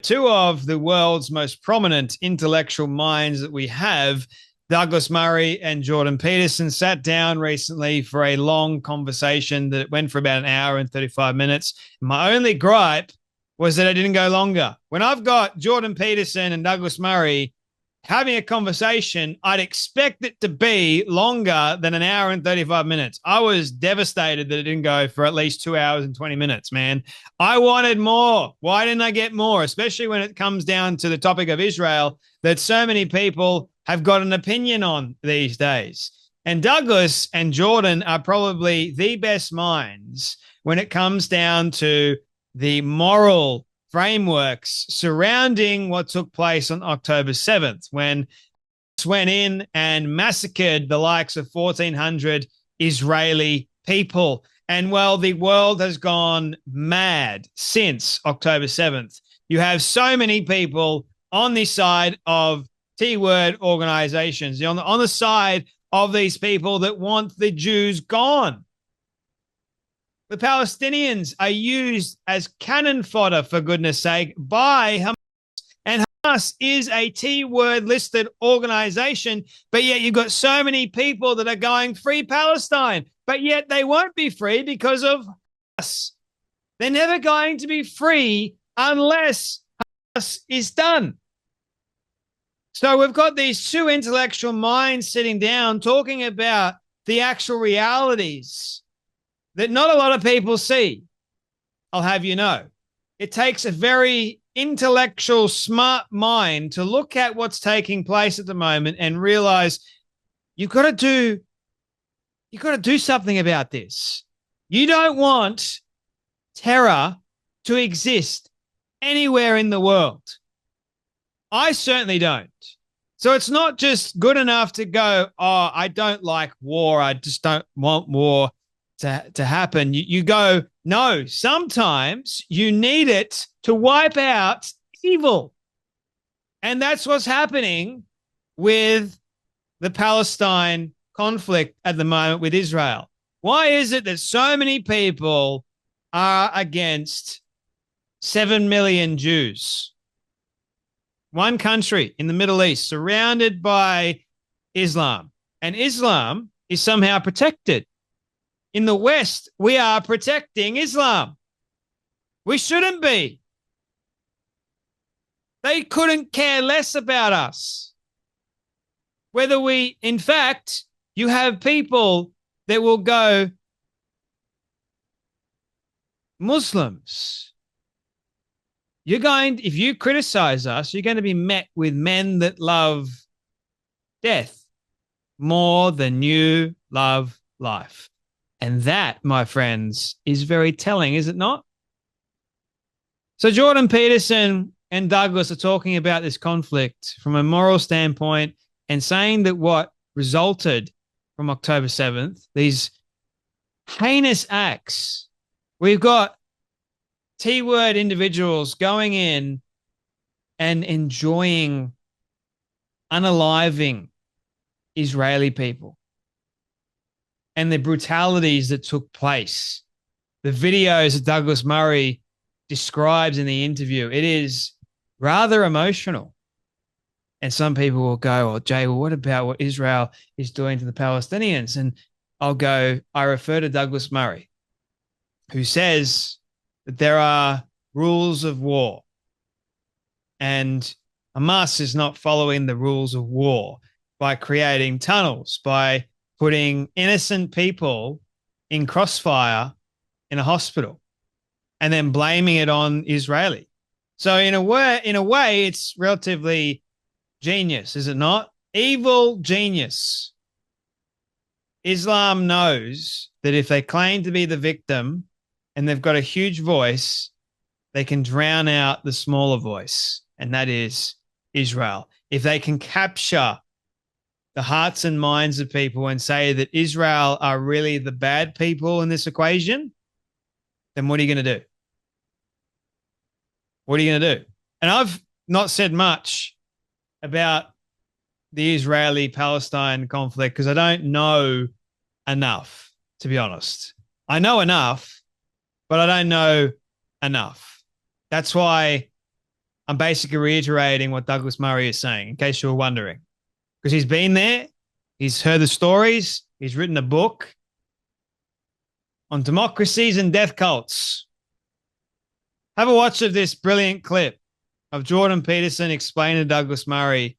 two of the world's most prominent intellectual minds that we have, Douglas Murray and Jordan Peterson, sat down recently for a long conversation that went for about an hour and 35 minutes. My only gripe was that it didn't go longer. When I've got Jordan Peterson and Douglas Murray having a conversation, I'd expect it to be longer than an hour and 35 minutes. I was devastated that it didn't go for at least 2 hours and 20 minutes, man. I wanted more. Why didn't I get more? Especially when it comes down to the topic of Israel that so many people have got an opinion on these days. And Douglas and Jordan are probably the best minds when it comes down to the moral frameworks surrounding what took place on October 7th, when went in and massacred the likes of 1,400 Israeli people. And well, the world has gone mad since October 7th. You have so many people on the side of T-word organizations, on the side of these people that want the Jews gone. The Palestinians are used as cannon fodder, for goodness sake, by Hamas. And Hamas is a T-word listed organization, but yet you've got so many people that are going free Palestine, but yet they won't be free because of Hamas. They're never going to be free unless Hamas is done. So we've got these two intellectual minds sitting down talking about the actual realities that not a lot of people see. I'll have you know. It takes a very intellectual, smart mind to look at what's taking place at the moment and realize you've got to do something about this. You don't want terror to exist anywhere in the world. I certainly don't. So it's not just good enough to go, oh, I don't like war. I just don't want war to happen. You go, no, sometimes you need it to wipe out evil. And that's what's happening with the Palestine conflict at the moment with Israel. Why is it that so many people are against 7 million Jews? One country in the Middle East surrounded by Islam, and Islam is somehow protected. In the West, we are protecting Islam. We shouldn't be. They couldn't care less about us. Whether we, in fact, you have people that will go, Muslims, if you criticize us, you're going to be met with men that love death more than you love life. And that, my friends, is very telling, is it not? So Jordan Peterson and Douglas are talking about this conflict from a moral standpoint and saying that what resulted from October 7th, these heinous acts, we've got T-word individuals going in and enjoying unaliving Israeli people and the brutalities that took place. The videos that Douglas Murray describes in the interview, it is rather emotional. And some people will go, oh, Jay, well, what about what Israel is doing to the Palestinians? And I'll go, I refer to Douglas Murray, who says that there are rules of war. And Hamas is not following the rules of war by creating tunnels, by putting innocent people in crossfire in a hospital and then blaming it on Israeli. So in a way, it's relatively genius, is it not? Evil genius. Islam knows that if they claim to be the victim and they've got a huge voice, they can drown out the smaller voice, and that is Israel. If they can capture the hearts and minds of people and say that Israel are really the bad people in this equation, then what are you going to do? What are you going to do? And I've not said much about the Israeli-Palestine conflict because I don't know enough, to be honest. I know enough, but I don't know enough. That's why I'm basically reiterating what Douglas Murray is saying, in case you were wondering. Because he's been there, he's heard the stories, he's written a book on democracies and death cults. Have a watch of this brilliant clip of Jordan Peterson explaining to Douglas Murray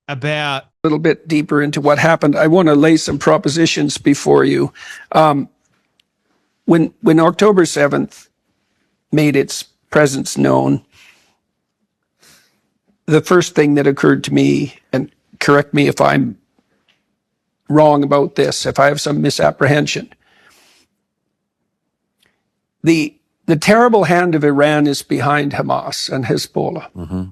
about a little bit deeper into what happened. I want to lay some propositions before you. When October 7th made its presence known, the first thing that occurred to me, and correct me if I'm wrong about this, if I have some misapprehension, the terrible hand of Iran is behind Hamas and Hezbollah. Mm-hmm.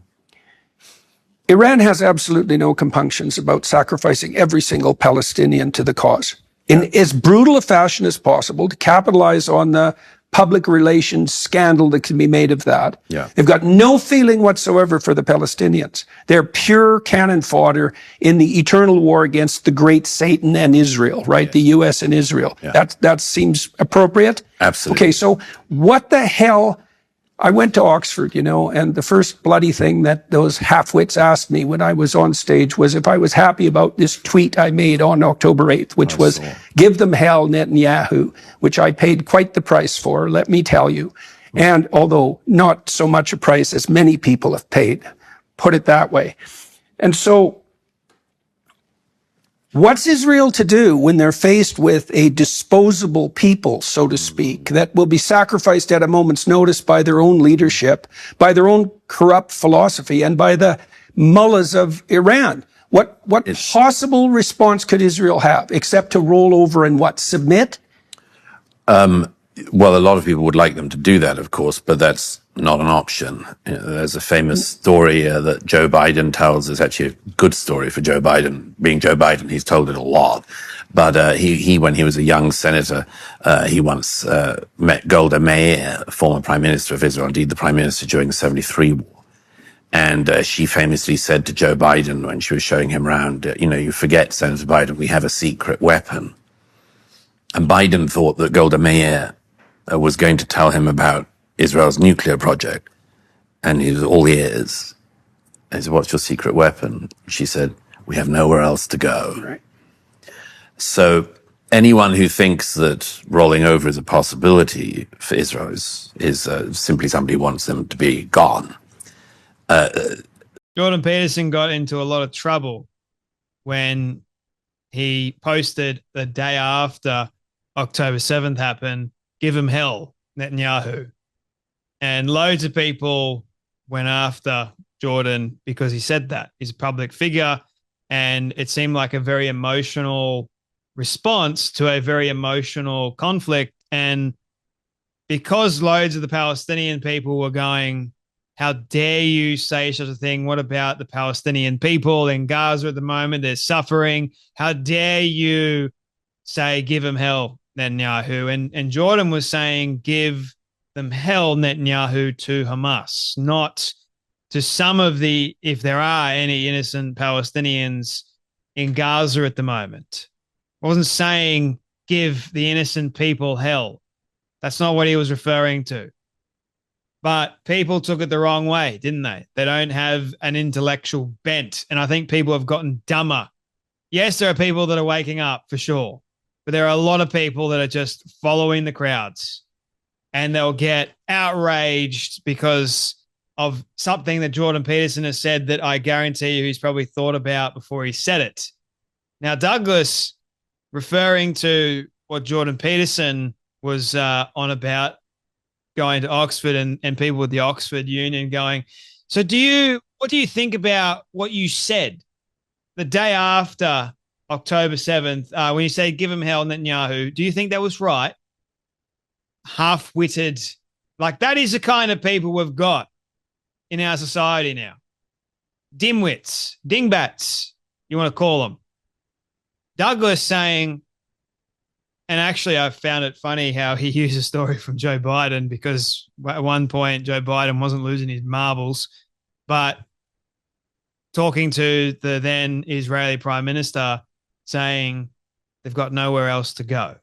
Iran has absolutely no compunctions about sacrificing every single Palestinian to the cause in as brutal a fashion as possible to capitalize on the public relations scandal that can be made of that. Yeah. They've got no feeling whatsoever for the Palestinians. They're pure cannon fodder in the eternal war against the great Satan and Israel, right? Yeah. The U.S. and Israel. Yeah. That seems appropriate? Absolutely. Okay, so what the hell? I went to Oxford, and the first bloody thing that those half-wits asked me when I was on stage was if I was happy about this tweet I made on October 8th, which was, "Give them hell, Netanyahu," which I paid quite the price for, let me tell you. And although not so much a price as many people have paid, put it that way. And so what's Israel to do when they're faced with a disposable people, so to speak, that will be sacrificed at a moment's notice by their own leadership, by their own corrupt philosophy, and by the mullahs of Iran? What possible response could Israel have, except to roll over and submit? Well, a lot of people would like them to do that, of course, but that's not an option. There's a famous story that Joe Biden tells. It's actually a good story for Joe Biden. Being Joe Biden, he's told it a lot. But he when he was a young senator, he once met Golda Meir, former prime minister of Israel, indeed the prime minister during the 73 war. And she famously said to Joe Biden when she was showing him around, you forget, Senator Biden, we have a secret weapon. And Biden thought that Golda Meir was going to tell him about Israel's nuclear project. And he was all ears. And he said, "What's your secret weapon?" She said, "We have nowhere else to go." Right. So anyone who thinks that rolling over is a possibility for Israel is simply somebody who wants them to be gone. Jordan Peterson got into a lot of trouble when he posted the day after October 7th happened, "Give him hell, Netanyahu." And loads of people went after Jordan because he said that. He's a public figure, and it seemed like a very emotional response to a very emotional conflict. And because loads of the Palestinian people were going, "How dare you say such a thing? What about the Palestinian people in Gaza at the moment? They're suffering. How dare you say, give them hell, Netanyahu?" And Jordan was saying, "Give them hell, Netanyahu, to Hamas, not to some of the, if there are any innocent Palestinians in Gaza at the moment." I wasn't saying give the innocent people hell. That's not what he was referring to. But people took it the wrong way, didn't they? They don't have an intellectual bent. And I think people have gotten dumber. Yes, there are people that are waking up for sure. But there are a lot of people that are just following the crowds. And they'll get outraged because of something that Jordan Peterson has said that I guarantee you he's probably thought about before he said it. Now, Douglas, referring to what Jordan Peterson was on about, going to Oxford and people with the Oxford Union going, "So what do you think about what you said the day after October 7th, when you say give him hell, Netanyahu? Do you think that was right?" Half-witted. Like, that is the kind of people we've got in our society now. Dimwits, dingbats, you want to call them. Douglas saying, and actually I found it funny how he used a story from Joe Biden, because at one point Joe Biden wasn't losing his marbles, but talking to the then Israeli prime minister saying they've got nowhere else to go.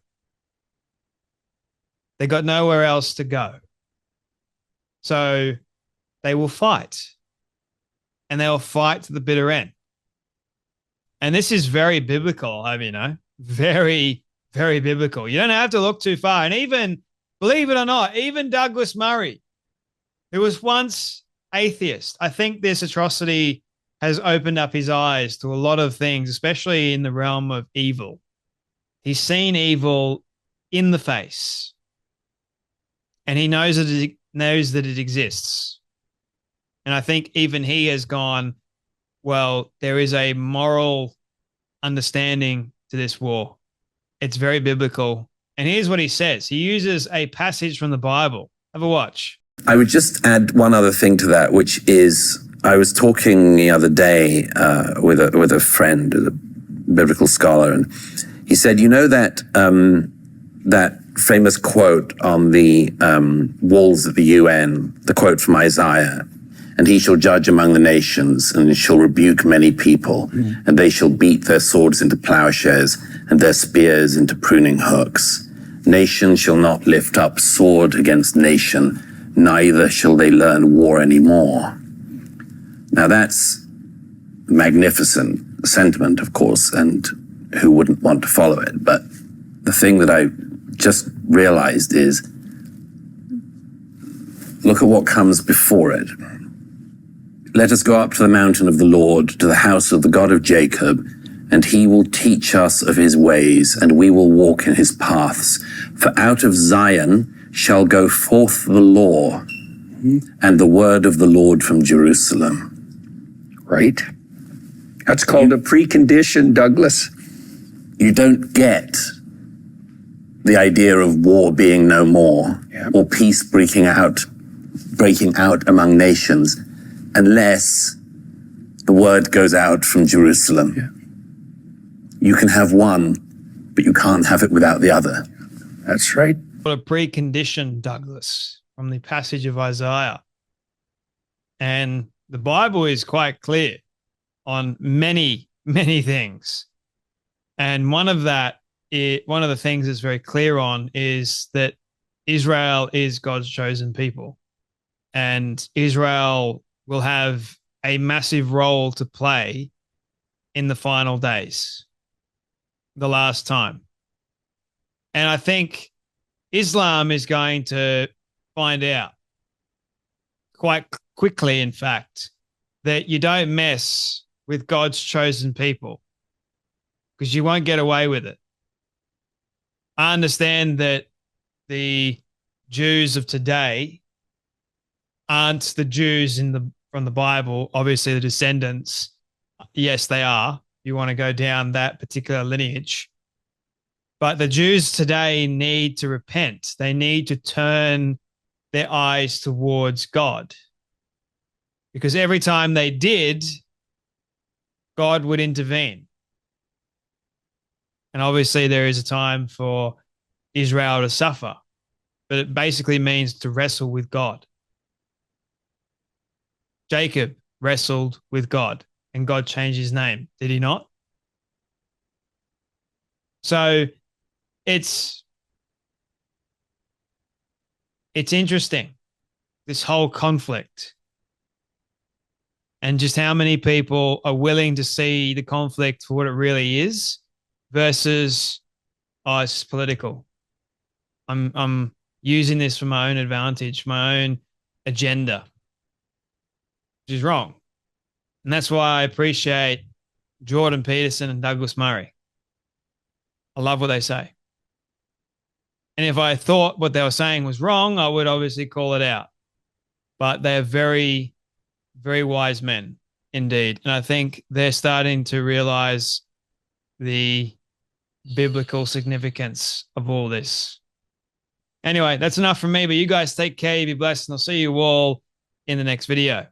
They got nowhere else to go. So they will fight. and they will fight to the bitter end. And this is very biblical, very, very biblical. You don't have to look too far. And even, believe it or not, even Douglas Murray, who was once atheist, I think this atrocity has opened up his eyes to a lot of things, especially in the realm of evil. He's seen evil in the face, and he knows that it exists. And I think even he has gone, well, there is a moral understanding to this war. It's very biblical. And here's what he says. He uses a passage from the Bible. Have a watch. I would just add one other thing to that, which is I was talking the other day with a friend, a biblical scholar, and he said, you know that that famous quote on the walls of the UN, the quote from Isaiah, and he shall judge among the nations, and he shall rebuke many people, and they shall beat their swords into plowshares, and their spears into pruning hooks. Nation shall not lift up sword against nation, neither shall they learn war anymore. Now that's magnificent sentiment, of course, and who wouldn't want to follow it? But the thing that I just realized is, look at what comes before it. Let us go up to the mountain of the Lord, to the house of the God of Jacob, and he will teach us of his ways, and we will walk in his paths. For out of Zion shall go forth the law, and the word of the Lord from Jerusalem. Right? That's called a precondition, Douglas. You don't get the idea of war being no more, or peace breaking out among nations, unless the word goes out from Jerusalem. Yeah. You can have one, but you can't have it without the other. That's right. What a precondition, Douglas, from the passage of Isaiah. And the Bible is quite clear on many, many things. And one of the things it's very clear on is that Israel is God's chosen people. And Israel will have a massive role to play in the final days, the last time. And I think Islam is going to find out quite quickly, in fact, that you don't mess with God's chosen people, because you won't get away with it. I understand that the Jews of today aren't the Jews from the Bible. Obviously, the descendants, yes, they are. You want to go down that particular lineage. But the Jews today need to repent. They need to turn their eyes towards God. Because every time they did, God would intervene. And obviously there is a time for Israel to suffer, but it basically means to wrestle with God. Jacob wrestled with God, and God changed his name, did he not? So it's interesting, this whole conflict, and just how many people are willing to see the conflict for what it really is versus, oh, it's just political. I'm using this for my own advantage, my own agenda, which is wrong. And that's why I appreciate Jordan Peterson and Douglas Murray. I love what they say. And if I thought what they were saying was wrong, I would obviously call it out. But they're very, very wise men indeed. And I think they're starting to realize the biblical significance of all this. Anyway, that's enough from me, but you guys take care, you be blessed, and I'll see you all in the next video.